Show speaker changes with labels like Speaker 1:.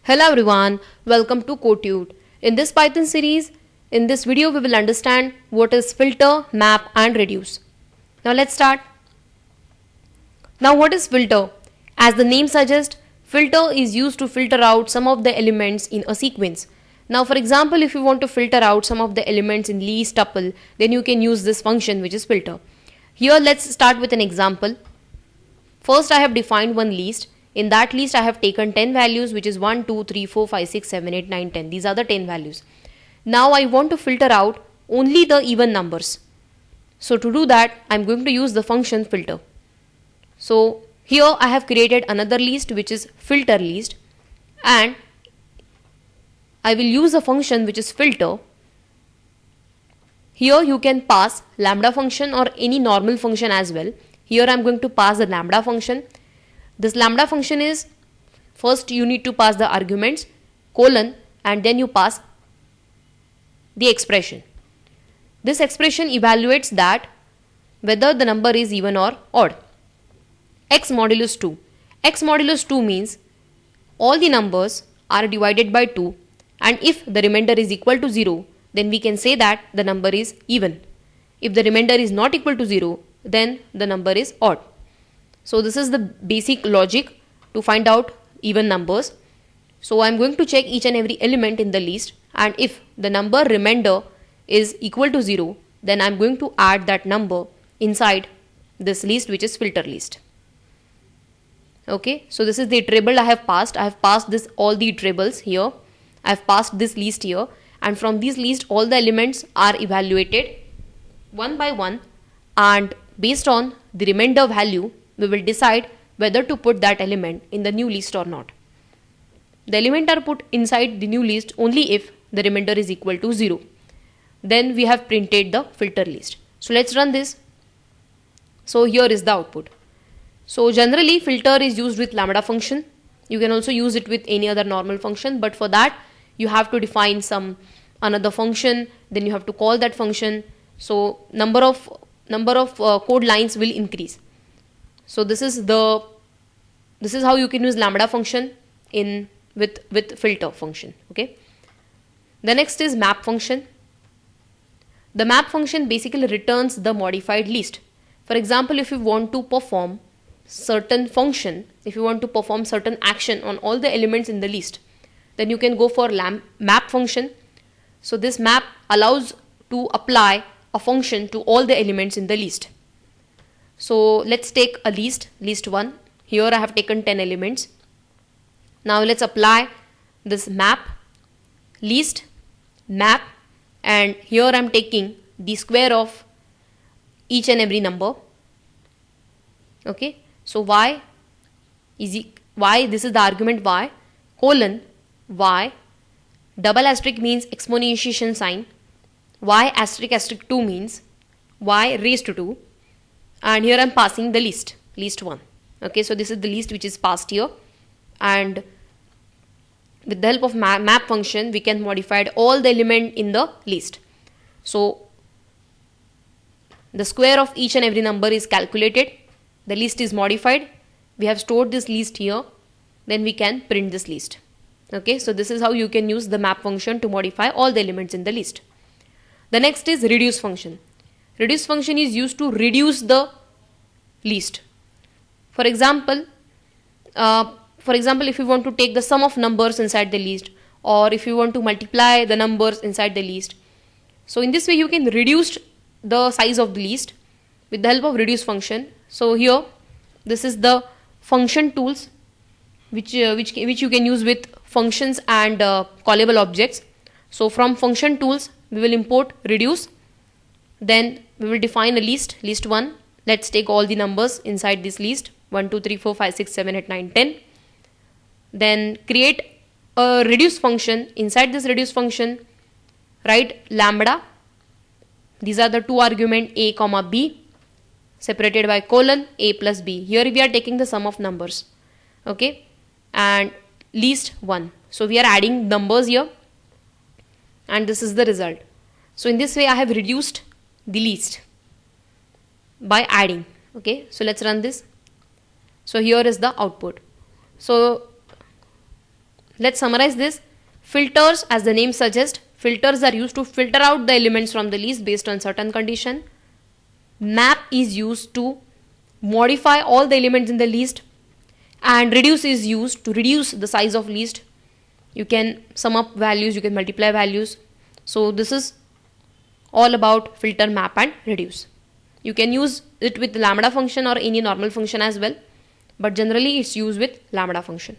Speaker 1: Hello everyone, welcome to CodeTude. In this Python series, in this video we will understand what is filter, map and reduce. Now let's start. Now what is filter? As the name suggests, filter is used to filter out some of the elements in a sequence. Now for example, if you want to filter out some of the elements in least tuple, then you can use this function which is filter. Here let's start with an example. First I have defined one list. In that list I have taken 10 values, which is 1, 2, 3, 4, 5, 6, 7, 8, 9, 10. These are the 10 values. Now I want to filter out only the even numbers. So to do that, I am going to use the function filter. So here I have created another list which is filter list, and I will use a function which is filter. Here you can pass lambda function or any normal function as well. Here I am going to pass the lambda function. This lambda function is, first you need to pass the arguments, colon, and then you pass the expression. This expression evaluates that whether the number is even or odd. X modulus 2. X modulus 2 means all the numbers are divided by 2, and if the remainder is equal to 0, then we can say that the number is even. If the remainder is not equal to 0, then the number is odd. So this is the basic logic to find out even numbers. So I am going to check each and every element in the list, and if the number remainder is equal to 0, then I am going to add that number inside this list which is filter list. Okay, so this is the iterable I have passed. I have passed this all the iterables here. I have passed this list here, and from this list all the elements are evaluated one by one, and based on the remainder value we will decide whether to put that element in the new list or not. The element are put inside the new list only if the remainder is equal to 0. Then we have printed the filter list. So let's run this. So here is the output. So generally filter is used with lambda function. You can also use it with any other normal function, but for that you have to define some another function, then you have to call that function. So number of code lines will increase. So this is how you can use lambda function in with filter function. Okay. The next is map function. The map function basically returns the modified list. For example, if you want to perform certain function, if you want to perform certain action on all the elements in the list, then you can go for map function. So this map allows to apply a function to all the elements in the list. So let's take a list 1. Here I have taken 10 elements. Now let's apply this map, list, map, and here I am taking the square of each and every number. Okay, so y, this is the argument y, colon, y, double asterisk means exponentiation sign, y asterisk asterisk 2 means y raised to 2, and here I am passing the list 1. Okay, so this is the list which is passed here, and with the help of map function we can modify all the element in the list. So the square of each and every number is calculated, the list is modified, we have stored this list here, then we can print this list. Okay, so this is how you can use the map function to modify all the elements in the list. The next is reduce function. Reduce function is used to reduce the list. For example, if you want to take the sum of numbers inside the list, or if you want to multiply the numbers inside the list, so in this way you can reduce the size of the list with the help of reduce function. So here this is the function tools which you can use with functions and callable objects. So from function tools we will import reduce, then we will define a list 1. Let's take all the numbers inside this list 1, 2, 3, 4, 5, 6, 7, 8, 9, 10. Then create a reduce function. Inside this reduce function write lambda. These are the two argument a comma b separated by colon a plus b. Here we are taking the sum of numbers. Okay, and list 1. So we are adding numbers here, and this is the result. So in this way I have reduced the list by adding. Okay, so let's run this. So here is the output. So Let's summarize this. Filters, as the name suggests, filters are used to filter out the elements from the list based on certain condition. Map is used to modify all the elements in the list, and reduce is used to reduce the size of list. You can sum up values, you can multiply values. So this is all about filter, map and reduce. You can use it with lambda function or any normal function as well, but generally it's used with lambda function.